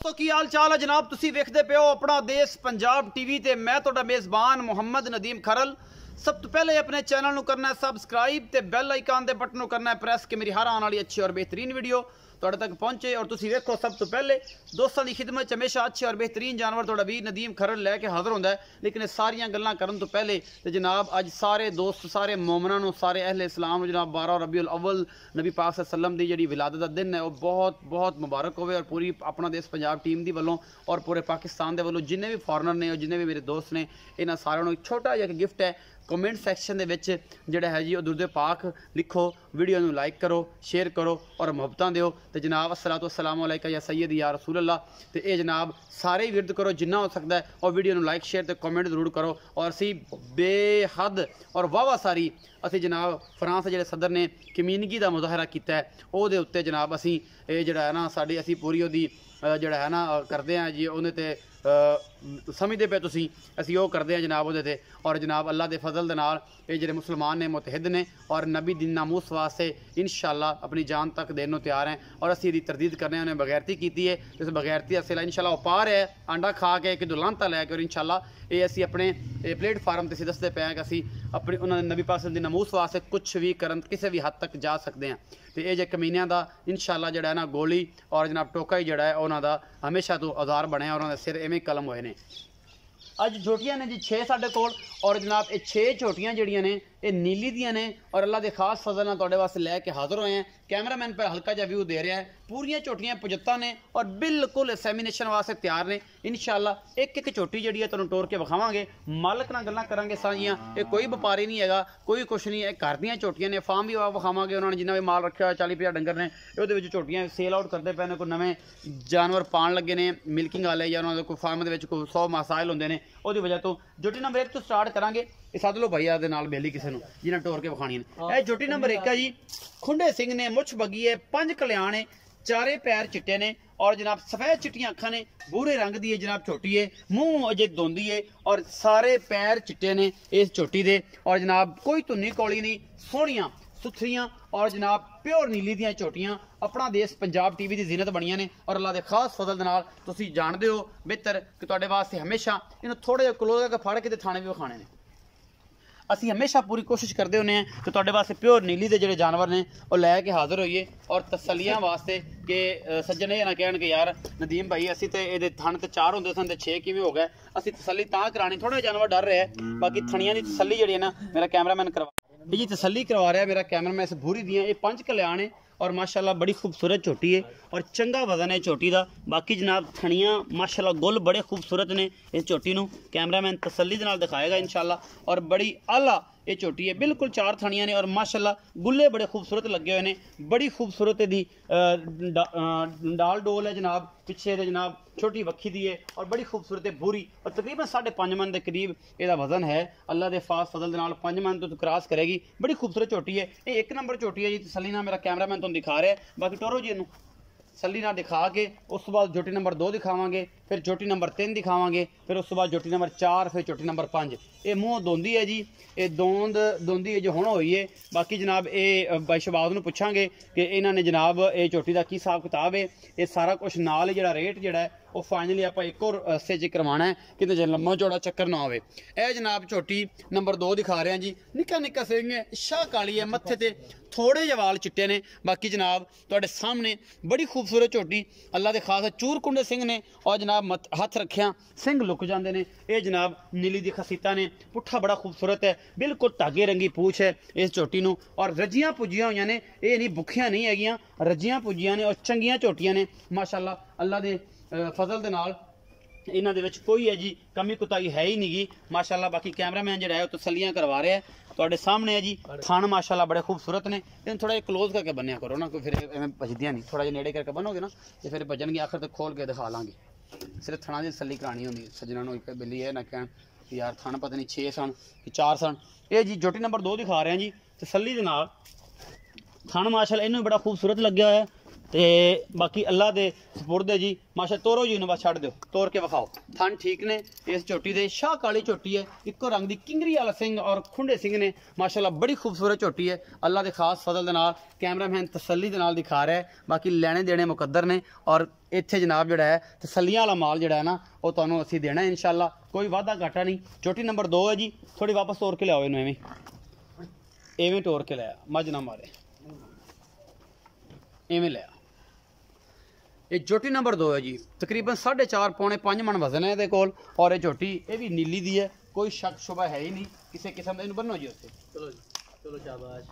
दोस्तों की हाल चाल है जनाब। तुसी वेखदे पे हो अपना देश पंजाब टीवी ते मैं तुहाडा मेज़बान मुहम्मद नदीम खरल। सब तो पहले अपने चैनल नू करना है सबसक्राइब ते बैल आइकन दे बटन नू करना है प्रेस कि मेरी हर आने वाली अच्छी और बेहतरीन वीडियो तुहाडे तक पहुंचे। और तुसी वेखो सब तो पहले दोस्तों की खिदमत च हमेशा अच्छे और बेहतरीन जानवर तुहाडा वीर नदीम खरल लैके हाज़र होंदा है। लेकिन सारियां गल्लां करन तो पहले तो जनाब अज सारे दोस्त सारे मोमनां नू सारे अहले इस्लाम जनाब 12 रबीउल अव्वल नबी पाक सल्लम दी जिहड़ी विलादत दा दिन है वो बहुत बहुत मुबारक होवे। और पूरी अपना देश पंजाब टीम दी वल्लों और पूरे पाकिस्तान दे वल्लों जिन्ने भी फॉरनर ने और जिन्ने भी मेरे दोस्त ने इन्हां सारिआं नू एक छोटा जिहा गिफ्ट है। कमेंट सैक्शन दे विच जिहड़ा है जी दुरूद पाक लिखो, वीडियो नू लाइक करो, शेयर करो और मुहब्बतां दिओ। तो जनाब अस्सलातु वस्सलामु अलैका या सैयदी या रसूल अल्लाह। तो ये जनाब सारे ही विरद करो जिन्ना हो सकता है और वीडियो नू लाइक शेयर तो कमेंट जरूर करो। और असी बेहद और वाहवा सारी असी जनाब फ्रांस के सदर ने कमीनगी का मुजाहरा किया है ਉਹਦੇ उत्ते जनाब असी ये जड़ा है ना साड़ी असी पूरी ਉਹਦੀ जड़ा है ना करते हैं जी ਉਹਦੇ ते समझते पे तुसी असी वो करते हैं जनाब ਉਹਦੇ ते। और जनाब अल्लाह के फजल के नाल ये ਜਿਹੜੇ मुसलमान ने मुतहिद ने और नबी दिन नामूस वास्ते इंशाअल्लाह अपनी जान तक देने तैयार हैं। और असी इसकी तरदीद करने उन्हें बगैरती की है। इस बगैरती असल इंशाअल्लाह वो पा रहा है अंडा खा के कि दुलांता लैके। और इंशाअल्लाह ये असी अपने प्लेटफार्म से दसते पे हैं कि असी अपने उन्होंने नबी पाक दी नमूस वास्ते कुछ भी करन किसी भी हद तक जा सकते हैं। तो ये जो कमीनियां का इंशाअल्लाह जड़ा है ना गोली और जनाब टोका ही जड़ा है उन्होंने हमेशा तो औजार बने और उन्होंने सिर इवें कलम हुए हैं। अज झोटियां ने जी 6 साढ़े कोल और जनाब ये 6 झोटियां जड़ियां ने ये नीली दियां ने और अल्लाह के खास फजल नाल तुहाडे वास्ते लैके हाज़र होए हैं। कैमरामैन पर हल्का जा व्यू दे रहा है। पूरियां झोटियां 75 ने और बिल्कुल एग्जामिनेशन वास्ते तैयार ने। इंशाअल्लाह एक एक झोटी जी है तुहानूं टोर के विखावांगे, मालक नाल गल्लां करांगे सारियां। ये कोई व्यापारी नहीं हैगा, कोई कुछ नहीं है, घर दियां झोटियां ने। फार्म भी विखावांगे उन्होंने जिन्ना भी माल रखा 40-50 डंगर ने ਉਹਦੇ ਵਿੱਚ झोटियां सेल आउट करते पे ने। कोई नवे जानवर पाण लगे ने मिल्किंग वाले या उन्होंने कोई फार्म के कोई 100 मसाइल होंगे ने ਉਹਦੀ वजह तो झोटी नंबर 1 तो स्टार्ट करांगे। सद लो भाई आदे नाल बेली किसी जिन्हें टोर के विखानी है। यह झोटी नंबर 1 है जी खुंडे सिंह ने, मुछ बगी है, 5 कल्याण है, चारे पैर चिट्टे ने और जनाब सफेद चिट्टियां अखां ने, भूरे रंग दी है जनाब झोटी है, मूँह अजे दोंदी है और सारे पैर चिट्टे ने इस झोटी दे। और जनाब कोई धुन्नी कौली नहीं, सोहणियां सुथरियां और जनाब प्योर नीली दियां झोटियां अपना देश पंजाब टीवी की जीनत बनिया ने। और अल्लाह के खास फजल दे नाल तुसीं जानदे हो बेहतर कि तुहाडे वास्ते हमेशा इन्हूं थोड़े जिहा क्लोज करके फड़ के ते थाने भी विखाणे ने। असी हमेशा पूरी कोशिश करते होंने हैं कि तुहाडे वास्ते प्योर नीली के जोड़े जानवर ने वो लैके हाज़र होइए। और तसलियां वास्ते कि सज्जन ये ना कहन कि यार नदीम भाई असी तो ये थन तो 4 होंगे सन तो 6 किवें हो गए। असी तसली तां करानी, थोड़ा जानवर डर रहा है। बाकी थनियां की तसली जी है ना मेरा कैमरामैन करवा जी तसली करवा रहा है मेरा कैमरामैन। इस भूरी दियाँ ये 5 कल्याण है और माशाल्लाह बड़ी खूबसूरत झोटी है और चंगा वजन है झोटी का। बाकी जनाब थनियाँ माशाल्लाह गुल बड़े खूबसूरत ने इस झोटी नूं कैमरामैन तसल्ली दे नाल दिखाएगा इंशाल्लाह। और बड़ी आला ये झोटी है, बिल्कुल 4 थनियाँ ने और माशाल्लाह गुल्ले बड़े खूबसूरत लगे हुए हैं। बड़ी खूबसूरत दी डाल डोल है जनाब, पिछे दे जनाब छोटी वक्खी दी है और बड़ी खूबसूरत है भूरी और तकरीबन 5.5 मन के करीब इसका वजन है। अल्लाह के फास फजल दे नाल 5 मन तो क्रॉस करेगी। बड़ी खूबसूरत झोटी है, ये 1 नंबर झोटी है जी। तसल्ली नाल मेरा कैमरामैन तुहानूं दिखा रहा है। बाकी टोरो जी इनू तसल्ली नाल दिखा के उस तो बाद झोटी नंबर 2 दिखावांगे, फिर झोटी नंबर 3 दिखावांगे, फिर उस तो बाद झोटी नंबर 4, फिर झोटी नंबर 5। ये मूँह दोंदी है जी, ये दोंदी है जो हुण होई है। बाकी जनाब ये भाई शहबाज नूं पुछांगे कि इन्होंने जनाब ये झोटी का की हिसाब किताब है। ये सारा कुछ नाल ही जिहड़ा रेट जिहड़ा है वो फाइनली आप एक और हिस्से च करवाना है कि जे लम्मा चौड़ा चक्कर ना आवे। यह जनाब झोटी नंबर 2 दिखा रहे हैं जी। निक्का निक्का सिंह है, शाह काली है, मत्थे ते थोड़े जे वाल चिट्टे ने। बाकी जनाब तुहाडे सामने बड़ी खूबसूरत झोटी अल्लाह के खास चूर कुंडे सिंह ने और जनाब हथ रखिया सिंह लुक जाते हैं। ये जनाब नीली दी खसीता ने, पुट्ठा बड़ा खूबसूरत है, बिल्कुल धागे रंगी पूछ है इस झोटी नूं। और रजियां पुजियां हुई ने, ये नहीं भुखियां नहीं हैगियां, रजियां पुजियां ने और चंगियां झोटियां ने माशाल्लाह। अल्लाह के फजल दे नाल इन्हां दे विच कोई है जी कमी कुताई है ही नहीं गी माशाल्लाह। बाकी कैमरामैन जिहड़ा है तसल्लियां करवा रहा है तुहाडे सामने है जी। थान माशाल्लाह बड़े खूबसूरत ने, इन थोड़ा जिहा क्लोज करके बन्निया करो ना, कोई फिर एवें भजदियां नहीं। थोड़ा जिहा नेड़े करके बनोगे ना तो फिर भजन आखिर तक खोल के दिखा लांगे। सिर्फ थना की तसल्ली करानी होंगी सज्जना नूं। एक बिल्ली है ना कहन यार थन पता नहीं 6 सन कि 4 सन। ये जी झोटी नंबर 2 दिखा रहे हैं जी तसल्ली दे नाल। थन माशाल्लाह इन्हूं बड़ा खूबसूरत लग्या होया है ਤੇ ਬਾਕੀ ਅੱਲਾ ਦੇ ਸਪੁਰਦ ਹੈ ਜੀ। ਮਾਸ਼ਾ ਤੋਰੋ ਜੀ ਨੂੰ ਬਸ ਛੱਡ ਦਿਓ, ਤੋਰ ਕੇ ਵਿਖਾਓ। ਥਣ ਠੀਕ ਨੇ ਇਸ ਝੋਟੀ ਦੇ, ਸ਼ਾਹ ਕਾਲੀ ਝੋਟੀ ਹੈ, ਇੱਕੋ ਰੰਗ ਦੀ ਕਿੰਗਰੀ ਵਾਲਾ ਸਿੰਘ ਔਰ ਖੁੰਡੇ ਸਿੰਘ ਨੇ ਮਾਸ਼ਾਅੱਲਾ, ਬੜੀ ਖੂਬਸੂਰਤ ਝੋਟੀ ਹੈ। ਅੱਲਾ ਦੇ ਖਾਸ ਫਜ਼ਲ ਦੇ ਨਾਲ ਕੈਮਰਾਮੈਨ ਤਸੱਲੀ ਦੇ ਨਾਲ ਦਿਖਾ ਰਿਹਾ ਹੈ। ਬਾਕੀ ਲੈਣੇ ਦੇਣੇ ਮੁਕੱਦਰ ਨੇ ਔਰ ਇੱਥੇ ਜਨਾਬ ਜਿਹੜਾ ਹੈ ਤਸੱਲੀਆਂ ਵਾਲਾ ਮਾਲ ਜਿਹੜਾ ਹੈ ਨਾ ਉਹ ਤੁਹਾਨੂੰ ਅਸੀਂ ਦੇਣਾ ਇਨਸ਼ਾਅੱਲਾ, ਕੋਈ ਵਾਧਾ ਘਾਟਾ ਨਹੀਂ। ਝੋਟੀ ਨੰਬਰ 2 ਹੈ ਜੀ। ਥੋੜੀ ਵਾਪਸ ਤੋਰ ਕੇ ਲਿਆਓ ਇਹਨੂੰ, ਐਵੇਂ ਤੋਰ ਕੇ ਲਿਆ, ਮੱਝ ਨਾ ਮਾਰੇ, ਐਵੇਂ ਲਿਆ। ਇਹ ਝੋਟੀ ਨੰਬਰ 2 ਹੈ ਜੀ। ਤਕਰੀਬਨ 4.5 ਪੌਣੇ 5 ਮਣ ਵਜ਼ਨ ਹੈ ਇਹਦੇ ਕੋਲ ਔਰ ਇਹ ਝੋਟੀ ਇਹ ਵੀ ਨੀਲੀ ਦੀ ਹੈ, ਕੋਈ ਸ਼ੱਕ ਸ਼ੁਬਾ ਹੈ ਹੀ ਨਹੀਂ ਕਿਸੇ ਕਿਸਮ ਦਾ। ਇਹਨੂੰ ਬੰਨੋ ਜੀ ਉੱਥੇ, ਚਲੋ ਜੀ, ਚਲੋ ਸ਼ਾਬਾਸ਼।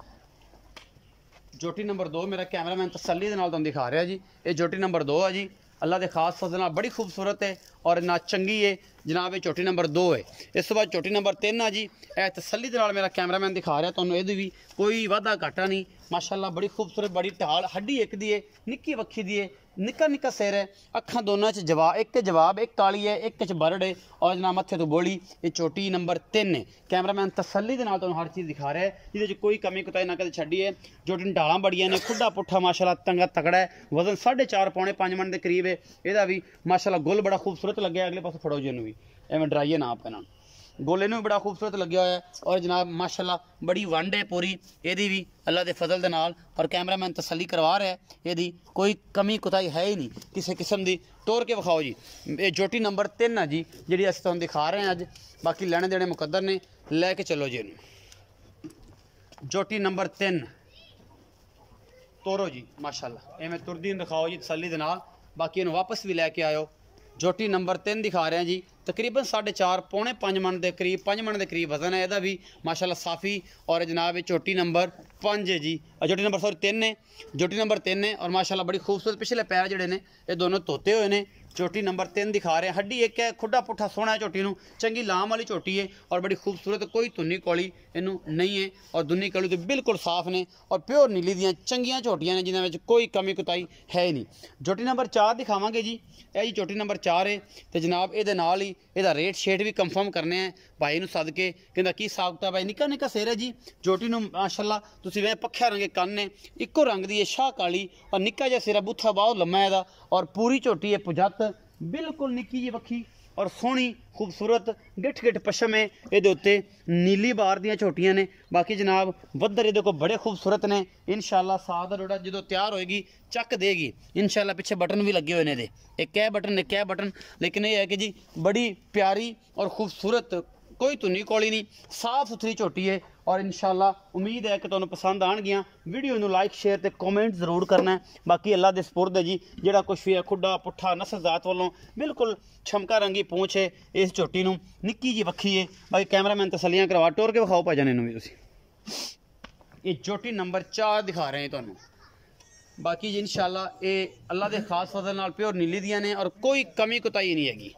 ਝੋਟੀ ਨੰਬਰ 2 ਮੇਰਾ ਕੈਮਰਾਮੈਨ ਤਸੱਲੀ ਦੇ ਨਾਲ ਤੁਹਾਨੂੰ ਦਿਖਾ ਰਿਹਾ ਜੀ। ਇਹ ਝੋਟੀ ਨੰਬਰ 2 ਹੈ ਜੀ। ਅੱਲਾ ਦੇ ਖਾਸ ਫਜ਼ਲ ਨਾਲ ਬੜੀ ਖੂਬਸੂਰਤ ਹੈ ਔਰ ਨਾ ਚੰਗੀ ਹੈ ਜਨਾਬ। ਇਹ ਝੋਟੀ ਨੰਬਰ 2 ਹੈ। ਇਸ ਤੋਂ ਬਾਅਦ ਝੋਟੀ ਨੰਬਰ 3 ਆ ਜੀ। ਇਹ ਤਸੱਲੀ ਦੇ ਨਾਲ ਮੇਰਾ ਕੈਮਰਾਮੈਨ ਦਿਖਾ ਰਿਹਾ ਤੁਹਾਨੂੰ, ਇਹਦੀ ਵੀ ਕੋਈ ਵਾਧਾ ਘਾਟਾ ਨਹੀਂ ਮਾਸ਼ਾਅੱਲਾ, ਬੜੀ ਖੂਬਸੂਰਤ, ਬੜੀ ਢਾਲ, ਹੱਡੀ ਇੱਕ ਦੀ ਹੈ, ਨਿੱਕੀ ਵੱਖੀ ਦੀ ਹੈ, ਨਿੱਕਾ ਨਿੱਕਾ ਸਿਰ ਹੈ, ਅੱਖਾਂ ਦੋਨਾਂ 'ਚ ਜਵਾਬ, ਇੱਕ 'ਚ ਜਵਾਬ, ਇੱਕ ਕਾਲੀ ਹੈ, ਇੱਕ 'ਚ ਬਰੜ ਹੈ ਔਰ ਜਨਾਬ ਮੱਥੇ ਤੋਂ ਬੋਲੀ। ਇਹ ਝੋਟੀ ਨੰਬਰ 3 ਹੈ। ਕੈਮਰਾਮੈਨ ਤਸੱਲੀ ਦੇ ਨਾਲ ਤੁਹਾਨੂੰ ਹਰ ਚੀਜ਼ ਦਿਖਾ ਰਿਹਾ ਹੈ, ਜਿਹਦੇ 'ਚ ਕੋਈ ਕਮੀ ਕੁਤਾਈ ਨਾ ਕਦੇ ਛੱਡੀ ਹੈ। ਝੋਟੀ ਨੂੰ ਢਾਲਾਂ ਬੜੀਆਂ ਨੇ, ਖੁੱਡਾ ਪੁੱਠਾ ਮਾਸ਼ਾਅੱਲਾ ਤੰਗਾ ਤਕੜਾ ਹੈ, ਵਜ਼ਨ 4.5 ਪੌਣੇ 5 ਮਣ ਦੇ ਕਰੀਬ ਹੈ। ਇਹਦਾ ਵੀ ਮਾਸ਼ਾਅੱਲਾ ਗੁੱਲ ਬੜਾ ਖੂਬਸੂਰਤ ਲੱਗਿਆ। ਅਗਲੇ ਪਾਸੇ ਫੜੋ ਜੀ ਇਹਨੂੰ ਵੀ, ਐਵੇਂ ਡਰਾਈਏ ਨਾ ਆਪ ਇਹਨਾਂ ਨੂੰ। ਗੋਲੇ ਨੂੰ ਵੀ ਬੜਾ ਖੂਬਸੂਰਤ ਲੱਗਿਆ ਹੋਇਆ ਔਰ ਜਨਾਬ ਮਾਸ਼ਾਅੱਲਾ ਬੜੀ ਵੰਡ ਹੈ ਪੂਰੀ ਇਹਦੀ ਵੀ ਅੱਲਾ ਦੇ ਫਜ਼ਲ ਦੇ ਨਾਲ। ਔਰ ਕੈਮਰਾਮੈਨ ਤਸੱਲੀ ਕਰਵਾ ਰਿਹਾ ਇਹਦੀ ਕੋਈ ਕਮੀ ਕੁਤਾਈ ਹੈ ਹੀ ਨਹੀਂ ਕਿਸੇ ਕਿਸਮ ਦੀ। ਤੋਰ ਕੇ ਵਿਖਾਓ ਜੀ। ਇਹ ਝੋਟੀ ਨੰਬਰ 3 ਹੈ ਜੀ ਜਿਹੜੀ ਅਸੀਂ ਤੁਹਾਨੂੰ ਦਿਖਾ ਰਹੇ ਹਾਂ ਅੱਜ। ਬਾਕੀ ਲੈਣੇ ਦੇਣੇ ਮੁਕੱਦਰ ਨੇ, ਲੈ ਕੇ ਚੱਲੋ ਜੀ ਇਹਨੂੰ। ਝੋਟੀ ਨੰਬਰ 3 ਤੋਰੋ ਜੀ ਮਾਸ਼ਾਅੱਲਾ, ਐਵੇਂ ਤੁਰਦੀ ਨੂੰ ਦਿਖਾਓ ਜੀ ਤਸੱਲੀ ਦੇ ਨਾਲ। ਬਾਕੀ ਇਹਨੂੰ ਵਾਪਸ ਵੀ ਲੈ ਕੇ ਆਇਓ। ਝੋਟੀ ਨੰਬਰ 3 ਦਿਖਾ ਰਿਹਾ ਜੀ। ਤਕਰੀਬਨ 4.5 ਪੌਣੇ 5 ਮਣ ਦੇ ਕਰੀਬ, 5 ਮਣ ਦੇ ਕਰੀਬ ਵਜ਼ਨ ਹੈ ਇਹਦਾ ਵੀ ਮਾਸ਼ਾਅੱਲਾ ਸਾਫੀ। ਔਰ ਜਨਾਬ ਇਹ ਝੋਟੀ ਨੰਬਰ 5 ਹੈ ਜੀ। ਝੋਟੀ ਨੰਬਰ 3 ਹੈ। ਝੋਟੀ ਨੰਬਰ 3 ਹੈ ਔਰ ਮਾਸ਼ਾਅੱਲਾ ਬੜੀ ਖੂਬਸੂਰਤ ਪਿਛਲੇ ਪੈਰ ਜਿਹੜੇ ਨੇ ਇਹ ਦੋਨੋਂ ਧੋਤੇ ਹੋਏ ਨੇ। ਝੋਟੀ ਨੰਬਰ 3 ਦਿਖਾ ਰਹੇ, ਹੱਡੀ ਇੱਕ ਹੈ, ਖੁੱਡਾ ਪੁੱਠਾ ਸੋਹਣਾ ਹੈ ਝੋਟੀ ਨੂੰ, ਚੰਗੀ ਲਾਮ ਵਾਲੀ ਝੋਟੀ ਹੈ ਔਰ ਬੜੀ ਖੂਬਸੂਰਤ, ਕੋਈ ਧੁੰਨੀ ਕੋਲੀ ਇਹਨੂੰ ਨਹੀਂ ਹੈ ਔਰ ਦੁੰਨੀ ਕੋਲੀ ਤੇ ਬਿਲਕੁਲ ਸਾਫ਼ ਨੇ ਔਰ ਪਿਓਰ ਨੀਲੀ ਦੀਆਂ ਚੰਗੀਆਂ ਝੋਟੀਆਂ ਨੇ ਜਿਨ੍ਹਾਂ ਵਿੱਚ ਕੋਈ ਕਮੀ ਕੁਤਾਈ ਹੈ ਹੀ ਨਹੀਂ। ਝੋਟੀ ਨੰਬਰ 4 ਦਿਖਾਵਾਂਗੇ ਜੀ। ਇਹ ਜੀ ਝੋਟੀ ਨੰਬਰ 4 ਹੈ ਤੇ ਜਨਾਬ ਇਹਦੇ ਨਾਲ ਹੀ ਇਹਦਾ ਰੇਟ ਸ਼ੇਟ ਵੀ ਕੰਫਰਮ ਕਰਨੇ ਆ ਭਾਈ ਨੂੰ ਸੱਦ ਕੇ, ਕਹਿੰਦਾ ਕੀ ਹਿਸਾਬ ਕਿਤਾਬ ਹੈ। ਨਿੱਕਾ ਨਿੱਕਾ ਸਿਰ ਹੈ ਜੀ ਝੋਟੀ ਨੂੰ ਮਾਸ਼ਾਅੱਲਾ, ਤੁਸੀਂ ਵੇ ਪੱਖਿਆ ਰੰਗੇ ਕੰਨ ਨੇ, ਇੱਕੋ ਰੰਗ ਦੀ ਹੈ, ਸ਼ਾਹ ਕਾਲੀ ਔਰ ਨਿੱਕਾ ਜਿਹਾ ਸਿਰ, ਬੂਥਾ ਬਹੁਤ ਲੰਮਾ ਇਹਦਾ ਔਰ ਪੂਰੀ ਝੋਟੀ ਹੈ ਪੁਜੱਤ, ਬਿਲਕੁਲ ਨਿੱਕੀ ਜਿਹੀ ਵੱਖੀ ਔਰ ਸੋਹਣੀ ਖੂਬਸੂਰਤ ਗਿੱਠ ਗਿੱਠ ਪਸ਼ਮ ਹੈ ਇਹਦੇ ਉੱਤੇ, ਨੀਲੀ ਬਾਰ ਦੀਆਂ ਝੋਟੀਆਂ ਨੇ। ਬਾਕੀ ਜਨਾਬ ਵੱਧਰ ਇਹਦੇ ਕੋਲ ਬੜੇ ਖੂਬਸੂਰਤ ਨੇ। ਇਨਸ਼ਾਅੱਲਾ ਸਾਦ ਰੋੜਾ ਜਦੋਂ ਤਿਆਰ ਹੋਏਗੀ ਚੱਕ ਦੇਗੀ ਇਨਸ਼ਾਅੱਲਾ। ਪਿੱਛੇ ਬਟਨ ਵੀ ਲੱਗੇ ਹੋਏ ਨੇ ਇਹਦੇ, ਇੱਕ ਇਹ ਬਟਨ, ਇੱਕ ਇਹ ਬਟਨ। ਲੇਕਿਨ ਇਹ ਹੈ ਕਿ ਜੀ ਬੜੀ ਪਿਆਰੀ ਔਰ ਖੂਬਸੂਰਤ, ਕੋਈ ਧੁੰਨੀ ਕੋਲੀ ਨਹੀਂ, ਸਾफ़ ਸੁਥਰੀ ਝੋਟੀ ਹੈ ਔਰ ਇਨਸ਼ਾਅੱਲਾ ਉਮੀਦ ਹੈ ਕਿ ਤੁਹਾਨੂੰ ਪਸੰਦ ਆਣਗੀਆਂ। ਵੀਡੀਓ ਨੂੰ ਲਾइक शेयर ਤੇ ਕਮੈਂਟ ਜ਼ਰੂਰ ਕਰਨਾ ਹੈ। ਬਾਕੀ ਅੱਲਾ ਦੇ ਸਪੁਰਦ ਹੈ ਜੀ, ਜਿਹੜਾ ਕੁਛ ਵੀ ਹੈ ਖੁੱਡਾ ਪੁੱਠਾ ਨਸਲ ਜ਼ਾਤ ਵੱਲੋਂ ਬਿਲਕੁਲ ਛਮਕਾ ਰੰਗੀ ਪੂੰਛ ਹੈ ਇਸ ਝੋਟੀ ਨੂੰ, ਨਿੱਕੀ ਜੀ ਵੱਖੀ ਹੈ। ਬਾਕੀ ਕੈਮਰਾਮੈਨ ਤਸੱਲੀਆਂ ਕਰਵਾ, ਟੋਰ ਕੇ ਵਿਖਾਓ ਭਾਜਨ ਇਹਨੂੰ ਵੀ ਤੁਸੀਂ। ਇਹ ਝੋਟੀ ਨੰਬਰ 4 ਦਿਖਾ ਰਹੇ ਹਾਂ ਤੁਹਾਨੂੰ। ਬਾਕੀ ਜੀ ਇਨਸ਼ਾਅੱਲਾ ਇਹ ਅੱਲਾ ਦੇ ਖਾਸ ਫਜ਼ਲ ਨਾਲ ਪਿਓਰ ਨੀਲੀ ਦੀਆਂ ਨੇ ਔਰ ਕੋਈ ਕਮੀ ਕੁਤਾਈ ਨਹੀਂ ਹੈਗੀ।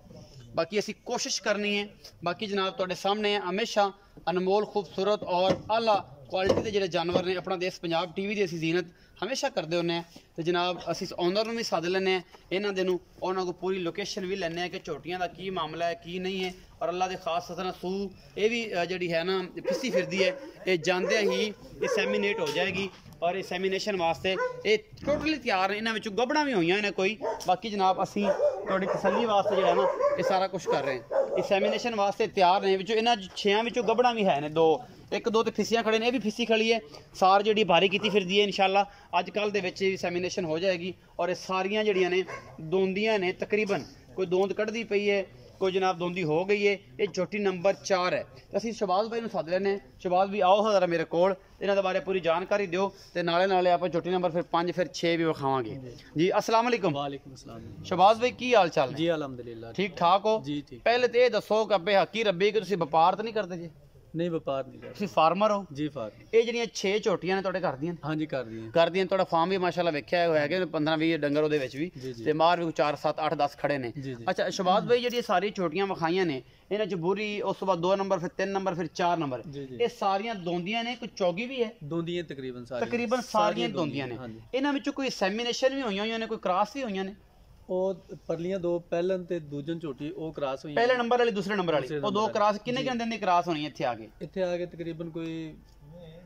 बाकी असी कोशिश करनी है। बाकी जनाब तुहाडे सामने हमेशा अनमोल खूबसूरत और आला क्वालिटी के जोड़े जानवर ने अपना देश पंजाब टीवी की असी जीनत हमेशा करते होंने। तो जनाब असी ऑनर भी सद लें, इन्हों दिन उन्होंने को पूरी लोकेशन भी लें कि झोटियां का की मामला है की नहीं है। और अल्लाह के खास सदन सू ये भी जी है ना फिसी फिरदी है, ये जाते ही सैमीनेट हो जाएगी और एग्जामिनेशन वास्ते ये टोटली तैयार ने। इन्होंने गबड़ा भी हुई ने कोई। बाकी जनाब असी थोड़ी तसल्ली वास्ते जो है ना ये सारा कुछ कर रहे हैं, एग्जामिनेशन वास्ते तैयार ने। इन्होंने 6 गबड़ा भी है ने, 2 एक दो तो फिसियाँ खड़े ने, ये भी फिसी खड़ी है। सार जी भारी की फिरदी है इंशाअल्लाह अजकल के एग्जामिनेशन हो जाएगी। और ये सारियाँ जड़ियाँ ने दोंदियाँ ने, तकरीबन कोई दोंद कढ़दी पई है, कोई जनाब दोंदी हो गई है। ये झोटी नंबर 4 है। तो असीं शहबाज भाई सद लें, शहबाज भी आओ जरा मेरे कोल, इन्हां दे बारे पूरी जानकारी दिओ ते नाले नाले आप झोटी नंबर फिर 5 फिर 6 भी विखावांगे जी। अस्सलाम वालेकुम। वालेकुम अस्सलाम। शहबाज भाई की हाल चाल जी अल्हम्दुलिल्लाह ठीक ठाक हो जी। ठीक। पहले तो ये दसो कि अब्बे हकी रब्बी कि तुसीं व्यापार तो नहीं करते जी? नहीं व्यापार नहीं करते। तुसीं फार्मर हो जी फार्मर। ये ਜਿਹੜੀਆਂ 6 ਝੋਟੀਆਂ ਨੇ ਤੁਹਾਡੇ ਘਰ ਦੀਆਂ? हाँ जी कर दी ਕਰਦੀਆਂ। ਤੁਹਾਡਾ ਫਾਰਮ ਵੀ ਮਾਸ਼ਾਅੱਲਾ ਵੇਖਿਆ ਹੋਇਆ ਕਿ 15-20 ਡੰਗਰ ਉਹਦੇ ਵਿੱਚ ਵੀ ਤੇ ਮਾਰ ਵੀ 4 7 8 10 ਖੜੇ ਨੇ। ਅੱਛਾ ਸ਼ਹਬਾਜ਼ ਭਾਈ ਜਿਹੜੀਆਂ ਸਾਰੀ ਝੋਟੀਆਂ ਵਿਖਾਈਆਂ ਨੇ ਇਹਨਾਂ ਚ ਬੂਰੀ ਉਸ ਤੋਂ ਬਾਅਦ 2 ਨੰਬਰ ਫਿਰ 3 ਨੰਬਰ ਫਿਰ 4 ਨੰਬਰ ਇਹ ਸਾਰੀਆਂ ਦੋਂਦੀਆਂ ਨੇ, ਕੋਈ ਚੌਗੀ ਵੀ ਹੈ? ਦੋਂਦੀਆਂ ਤਕਰੀਬਨ ਸਾਰੀਆਂ ਦੋਂਦੀਆਂ ਨੇ। ਇਹਨਾਂ ਵਿੱਚੋਂ ਕੋਈ ਐਗਜ਼ਾਮੀਨੇਸ਼ਨ ਵੀ ਹੋਈਆਂ ਨੇ, ਕੋਈ ਕ੍ਰਾਸ ਵੀ ਹੋਈਆਂ ਨੇ? ਉਹ ਪਰਲੀਆਂ 2 ਪਹਿਲਨ ਤੇ ਦੂਜਨ ਝੋਟੀ ਉਹ ਕ੍ਰਾਸ ਹੋਈਆਂ। ਪਹਿਲੇ ਨੰਬਰ ਵਾਲੀ ਦੂਸਰੇ ਨੰਬਰ ਵਾਲੀ ਉਹ 2 ਕ੍ਰਾਸ ਕਿੰਨੇ ਦਿਨ ਦੀ ਕ੍ਰਾਸ ਹੋਣੀ ਇੱਥੇ ਆ ਕੇ? ਇੱਥੇ ਆ ਕੇ ਤਕਰੀਬਨ ਕੋਈ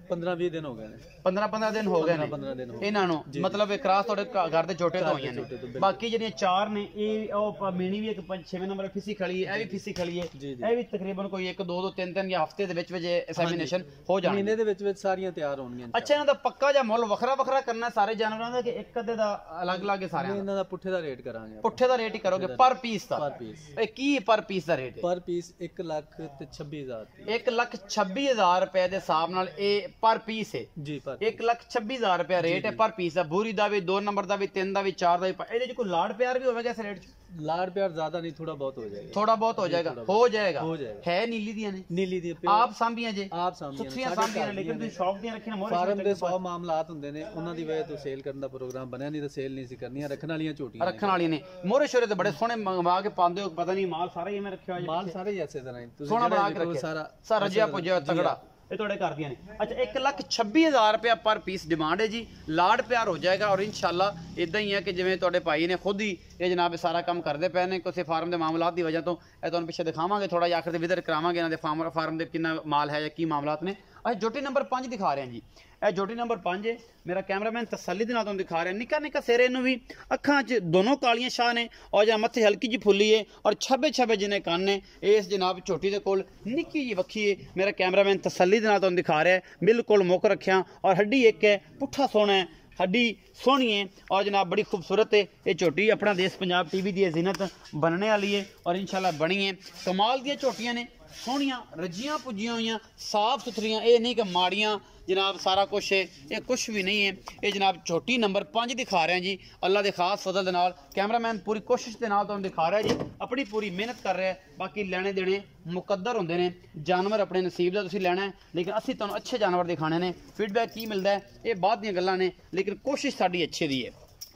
15-20 दिन हो गए ने 15 दिन ਹੋ ਗਏ ਨੇ 15 दिन हो गए। ਇਹਨਾਂ ਨੂੰ ਮਤਲਬ ਇਹ ਕ੍ਰਾਸ ਤੁਹਾਡੇ ਘਰ ਦੇ ਛੋਟੇ ਤੋਂ ਹੋਈਆਂ ਛੋਟੇ ਤੋਂ ਨੇ ਬਿਲਕੁਲ। ਬਾਕੀ ਜਿਹੜੀਆਂ ਚਾਰ ਨੇ ਇਹ ਉਹ ਮੀਣੀ ਵੀ ਇੱਕ 6ਵੇਂ ਨੰਬਰ ਫਿਸੀ ਖੜੀ ਹੈ, ਇਹ ਵੀ ਫਿਸੀ ਖੜੀ ਹੈ, ਜੀ, ਜੀ। ਇਹ ਵੀ ਤਕਰੀਬਨ ਕੋਈ 1 2 3 ਜਾਂ ਹਫਤੇ ਦੇ ਵਿੱਚ ਐਗਜ਼ਾਮੀਨੇਸ਼ਨ ਹੋ ਜਾਣੀ ਮਹੀਨੇ ਦੇ ਵਿੱਚ ਸਾਰੀਆਂ ਤਿਆਰ ਹੋਣਗੀਆਂ। ਅੱਛਾ ਇਹਨਾਂ ਦਾ ਪੱਕਾ ਜਾਂ ਮੁੱਲ ਵੱਖਰਾ ਵੱਖਰਾ ਕਰਨਾ ਸਾਰੇ ਜਾਨਵਰਾਂ ਦਾ ਕਿ ਇੱਕ ਅੱਧੇ ਦਾ ਅਲੱਗ-ਅਲੱਗ ਹੈ ਸਾਰਿਆਂ ਦਾ? ਇਹਨਾਂ ਦਾ ਪੁੱਠੇ ਦਾ ਰੇਟ ਕਰਾਂਗੇ, ਪੁੱਠੇ ਦਾ ਰੇਟ ਹੀ ਕਰੋਗੇ ਪਰ ਪੀਸ ਦਾ? ਪਰ ਪੀਸ ਇਹ ਕੀ ਪਰ ਪੀਸ ਦਾ ਰੇਟ ਹੈ? ਪਰ ਪੀਸ 1,26,000 1,26,000 ਰੁਪਏ ਦੇ ਹਿਸਾਬ ਨਾਲ ਇਹ ਪਰ ਪੀਸ ਹੈ ਜੀ। ਪਰ 1,26,000 ਰੁਪਏ ਰੇਟ ਹੈ ਪਰ ਪੀਸ ਦਾ। ਬੂਰੀ ਦਾ ਵੀ 2 ਨੰਬਰ ਦਾ ਵੀ 3 ਦਾ ਵੀ 4 ਦਾ ਵੀ। ਇਹਦੇ ਚ ਕੋਈ ਲਾੜ ਪਿਆਰ ਵੀ ਹੋਵੇਗਾ ਇਸ ਰੇਟ ਚ? ਲਾੜ ਪਿਆਰ ਜ਼ਿਆਦਾ ਨਹੀਂ, ਥੋੜਾ ਬਹੁਤ ਹੋ ਜਾਏਗਾ। ਥੋੜਾ ਬਹੁਤ ਹੋ ਜਾਏਗਾ, ਹੋ ਜਾਏਗਾ। ਹੋ ਜਾਏਗਾ। ਹੈ ਨੀਲੀ ਦੀਆਂ ਨੇ? ਨੀਲੀ ਦੀ ਆਪ ਸਾਂਭੀਆਂ ਜੇ? ਆਪ ਸਾਂਭੀਆਂ ਸੁੱਥੀਆਂ ਸਾਂਭੀਆਂ ਨੇ, ਲੇਕਿਨ ਤੁਸੀਂ ਸ਼ੌਕ ਦੀਆਂ ਰੱਖੀਆਂ ਮੋਹਰੇ ਫਾਰਮ ਦੇ 100 ਮਾਮਲਾਤ ਹੁੰਦੇ ਨੇ, ਉਹਨਾਂ ਦੀ ਵਜ੍ਹਾ ਤੋਂ ਸੇਲ ਕਰਨ ਦਾ ਪ੍ਰੋਗਰਾਮ ਬਣਿਆ, ਨਹੀਂ ਤਾਂ ਸੇਲ ਨਹੀਂ ਸੀ ਕਰਨੀ। ਰੱਖਣ ਵਾਲੀਆਂ ਝੋਟੀਆਂ ਰੱਖਣ ਵਾਲੀ ਨੇ ਮੋਹਰੇ ਸ਼ੋਰੇ ਤੇ ਬੜੇ ਸੋਹਣੇ ਮੰਗਵਾ ਕੇ ਪਾਉਂਦੇ ਹੋ, ਪਤਾ ਨਹੀਂ ਮਾਲ ਸਾਰਾ ਹੀ ਐਵੇਂ ਰੱਖਿਆ ਹੋਇਆ ਮਾਲ ਸਾਰੇ ਹੀ ਐਸੇ ਤਰ੍ਹਾਂ ਹੀ ਤੁਸੀਂ ਸੋਹਣਾ ਬਣਾ ਕੇ ਰੱਖਿਆ ਸਾਰਾ ਰਜਿਆ ਪੁੱਜਿਆ ਤਗੜਾ। ਇਹ ਤੁਹਾਡੇ ਘਰ ਦੀਆਂ ਨੇ। ਅੱਛਾ 1,26,000 ਰੁਪਏ ਪਰ ਪੀਸ ਡਿਮਾਂਡ ਹੈ ਜੀ। ਲਾੜ ਪਿਆਰ ਹੋ ਜਾਏਗਾ ਔਰ ਇਨਸ਼ਾਅੱਲਾ ਇਦਾਂ ਹੀ ਹੈ ਕਿ ਜਿਵੇਂ ਤੁਹਾਡੇ ਭਾਈ ਨੇ ਖੁਦ ਹੀ ਇਹ ਜਨਾਬ ਇਹ ਸਾਰਾ ਕੰਮ ਕਰਦੇ ਪਏ ਨੇ ਕਿਸੇ ਫਾਰਮ ਦੇ ਮਾਮਲਾਤ ਦੀ ਵਜ੍ਹਾ ਤੋਂ। ਇਹ ਤੁਹਾਨੂੰ ਪਿੱਛੇ ਦਿਖਾਵਾਂਗੇ ਥੋੜਾ ਜਿਹਾ, ਆਖਰ ਦੇ ਵਿਜ਼ਿਟ ਕਰਾਵਾਂਗੇ ਇਹਨਾਂ ਦੇ ਫਾਰਮ ਦੇ ਕਿੰਨਾ ਮਾਲ ਹੈ ਜਾਂ ਕੀ ਮਾਮਲਾਤ ਨੇ। ਅਸੀਂ ਜੋਟੀ ਨੰਬਰ 5 ਦਿਖਾ ਰਹੇ ਹਾਂ ਜੀ। ਇਹ ਜੋਟੀ ਨੰਬਰ 5 ਹੈ। ਮੇਰਾ ਕੈਮਰਾਮੈਨ ਤਸੱਲੀ ਦੇ ਨਾਲ ਤੁਹਾਨੂੰ ਦਿਖਾ ਰਿਹਾ। ਨਿੱਕਾ ਨਿੱਕਾ ਸਿਰ ਇਹਨੂੰ ਵੀ, ਅੱਖਾਂ 'ਚ ਦੋਨੋਂ ਕਾਲੀਆਂ ਸ਼ਾਹ ਨੇ ਔਰ ਜਾਂ ਮੱਥੇ ਹਲਕੀ ਜਿਹੀ ਫੁੱਲੀ ਹੈ ਔਰ ਛੱਬੇ ਜਿਹਨੇ ਕੰਨ ਨੇ। ਇਸ ਜਨਾਬ ਝੋਟੀ ਦੇ ਕੋਲ ਨਿੱਕੀ ਜਿਹੀ ਵੱਖੀ ਹੈ। ਮੇਰਾ ਕੈਮਰਾਮੈਨ ਤਸੱਲੀ ਦੇ ਨਾਲ ਤੁਹਾਨੂੰ ਦਿਖਾ ਰਿਹਾ ਬਿਲਕੁਲ ਮੁੱਕ ਰੱਖਿਆ ਔਰ ਹੱਡੀ ਇੱਕ ਹੈ, ਪੁੱਠਾ ਸੋਹਣਾ ਹੈ, ਹੱਡੀ ਸੋਹਣੀ ਹੈ ਔਰ ਜਨਾਬ ਬੜੀ ਖੂਬਸੂਰਤ ਹੈ। ਇਹ ਝੋਟੀ ਆਪਣਾ ਦੇਸ਼ ਪੰਜਾਬ ਟੀਵੀ ਦੀ ਜ਼ਿਨਤ ਬਣਨੇ ਵਾਲੀ ਹੈ ਔਰ ਇਨਸ਼ਾਅੱਲਾ ਬਣੀ ਹੈ। ਕਮਾਲ ਦੀਆਂ ਝੋਟੀਆਂ ਨੇ, ਸੋਹਣੀਆਂ ਰੱਜੀਆਂ ਪੁੱਜੀਆਂ ਹੋਈਆਂ, ਸਾਫ ਸੁਥਰੀਆਂ। ਇਹ ਨਹੀਂ ਕਿ ਮਾੜੀਆਂ जनाब सारा कुछ है, ये कुछ भी नहीं है। ये जनाब छोटी नंबर 5 दिखा रहे हैं जी, अल्लाह के खास फजल दे नाल। कैमरामैन पूरी कोशिश के नाल तुहानूं दिखा रहा है जी, अपनी पूरी मेहनत कर रहा है। बाकी लेने देने मुकद्दर होंदे ने, जानवर अपने नसीब दा तुसीं लैना है, लेकिन असीं तुहानूं अच्छे जानवर दिखाने ने। फीडबैक की मिलता है ये बाद दीयां गल्लां ने, लेकिन कोशिश साडी अच्छी दी है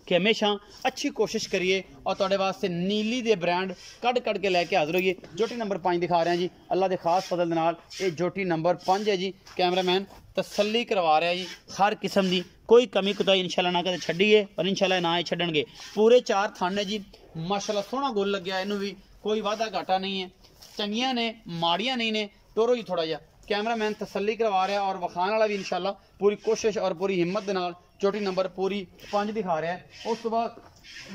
कि हमेशा अच्छी कोशिश करिए और तुहाडे वास्ते नीली दे ब्रांड कढ़ के लैके हाज़र होइए। जोटी नंबर 5 दिखा रहे हैं जी, अल्लाह के खास फजल दे नाल। ये जोटी नंबर 5 है जी। कैमरामैन तसल्ली करवा रहा है जी, हर किस्म की कोई कमी कुताही इंशाल्लाह ना कदे छड्डी है और इंशाल्लाह ना ही छड्डणगे। पूरे 4 थाने जी, माशाल्लाह सोहना गुल लग्या, इनू भी कोई वादा घाटा नहीं है। चंगियां ने माड़ियां नहीं ने। टोरो जी थोड़ा जिहा कैमरामैन तसल्ली करवा रहा है और वखाण वाला भी इंशाल्लाह पूरी कोशिश और पूरी हिम्मत के नाल। जोटी नंबर पूरी 5 दिखा रहा है। उस तो बाद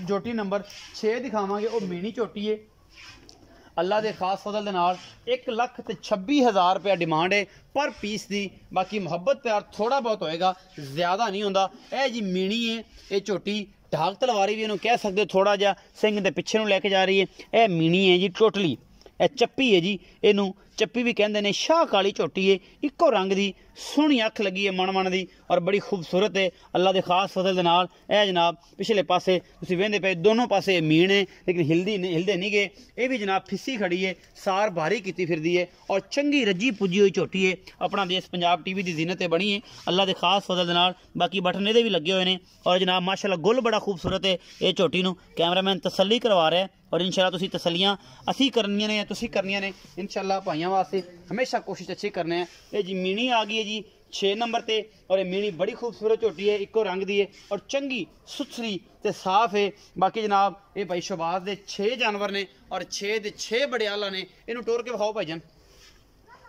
जोटी नंबर 6 दिखावांगे, वो मीनी चोटी है। अल्लाह के खास फजल दे नाल 1,26,000 रुपया डिमांड है पर पीस की। बाकी मुहब्बत प्यार थोड़ा बहुत होएगा, ज़्यादा नहीं होंदा। यह जी मीनी है, ये झोटी ढाक तलवारी भी इन्हों कह सकते, थोड़ा जा सिंह के पिछे नूं लैके जा रही है। यह मीनी है जी टोटली, यह चप्पी है जी, इनू चप्पी भी कहते हैं। शाह काली झोटी है, इको रंग की, सोहनी अख लगी है मन की और बड़ी खूबसूरत है। अल्लाह के खास फजल दे नाल। यह जनाब पिछले पासे तुसीं वेंदे पे, दोनों पासे मीण है लेकिन हिलदे नहीं गए। ये भी जनाब फिसी खड़ी है, सार भारी की फिरदी है और चंगी रजी पुजी हुई झोटी है। अपना देश पंजाब टीवी की जीनत बनी है अल्लाह के खास फजल दे नाल। बाकी बटन ये भी लगे हुए हैं और जनाब माशाल्लाह गुल बड़ा खूबसूरत है। ये झोटी नूं कैमरामैन तसल्ली करवा रहा है और इंशाल्लाह तुसीं तसल्लियां असीं करनियां ने, तुसीं करनियां ने इंशाल्लाह। भाइयों वास्ते हमेशा कोशिश अच्छी करने हैं। ये जी मीणी आ गई है जी 6 नंबर ते और ये मीणी बड़ी खूबसूरत झोटी है, इको रंग दी है और चंगी सुथरी ते साफ है। बाकी जनाब ये भाई शहबाज दे 6 जानवर ने और 6 दे 6 बड़े आला ने। इनू टोर के विखाओ भाईजान।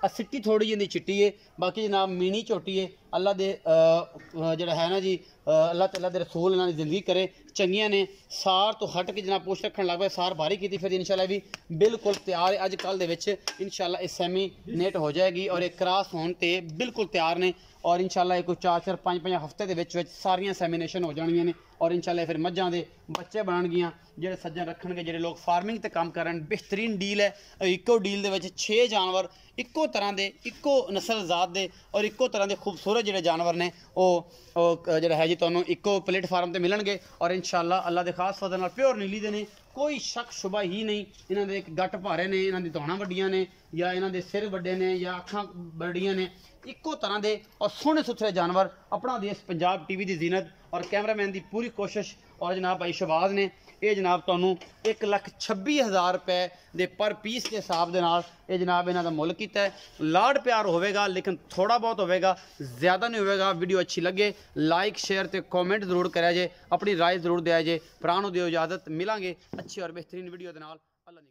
सिट्टी थोड़ी जी चिट्टी है। बाकी जनाब मीणी झोटी है। अल्लाह दे जड़ा है ना जी, अल्लाह तआला दे रसूल इन्हां दी जिंदगी करे। चंगियां ने, सार तो हट के जनाब पोछ रखन लग पे, सार भारी की फिर इंशाल्लाह भी बिल्कुल तैयार है। अज कल दे विच इंशाल्लाह इस सैमी नेट हो जाएगी और एक क्रॉस होने ते बिल्कुल तैयार ने और इंशाल्लाह कोई 4-4 5-5 हफ्ते दे विच सारियां सैमिनेशन हो जानियां ने और इंशाल्लाह फिर मझां दे बच्चे बनणगियां। ਜਿਹੜੇ सज्जन रखणगे, ਜਿਹੜੇ लोग फार्मिंग ते काम करन, बेहतरीन डील है। इको डील दे विच 6 जानवर इको तरह दे, इको नस्ल जात दे और इको तरह दे खूबसूरत ਜਿਹੜੇ जानवर ने ਉਹ ਜਿਹੜਾ है जी ਤੁਹਾਨੂੰ इको प्लेटफार्म ते मिलणगे और इंशाल्लाह अल्लाह दे खास फजल नाल प्योर नीली दे ने। कोई शक शुबा ही नहीं। इन्हां दे गट भारे ने, इन्हां दी धौणां वड्डियां ने या इन्हां दे सिर वड्डे ने या अखां बड़ियां ने। इको तरह दे और सोहने सुथरे जानवर। अपना देश पंजाब टीवी की जीनत और कैमरामैन की पूरी कोशिश और जनाब भाई शहबाज ने ये जनाब तुहानूं 1,26,000 रुपए दे पर पीस के हिसाब दे नाल ये जनाब इन्हां दा मुल कीता है। लाड़ प्यार होवेगा लेकिन थोड़ा बहुत होवेगा, ज़्यादा नहीं होवेगा। वीडियो अच्छी लगे लाइक शेयर ते कमेंट जरूर करा जे, अपनी राय जरूर दिया जे। भरा नूं दिओ इजाजत, मिलांगे अच्छी और बेहतरीन वीडियो दे नाल। अल्लाह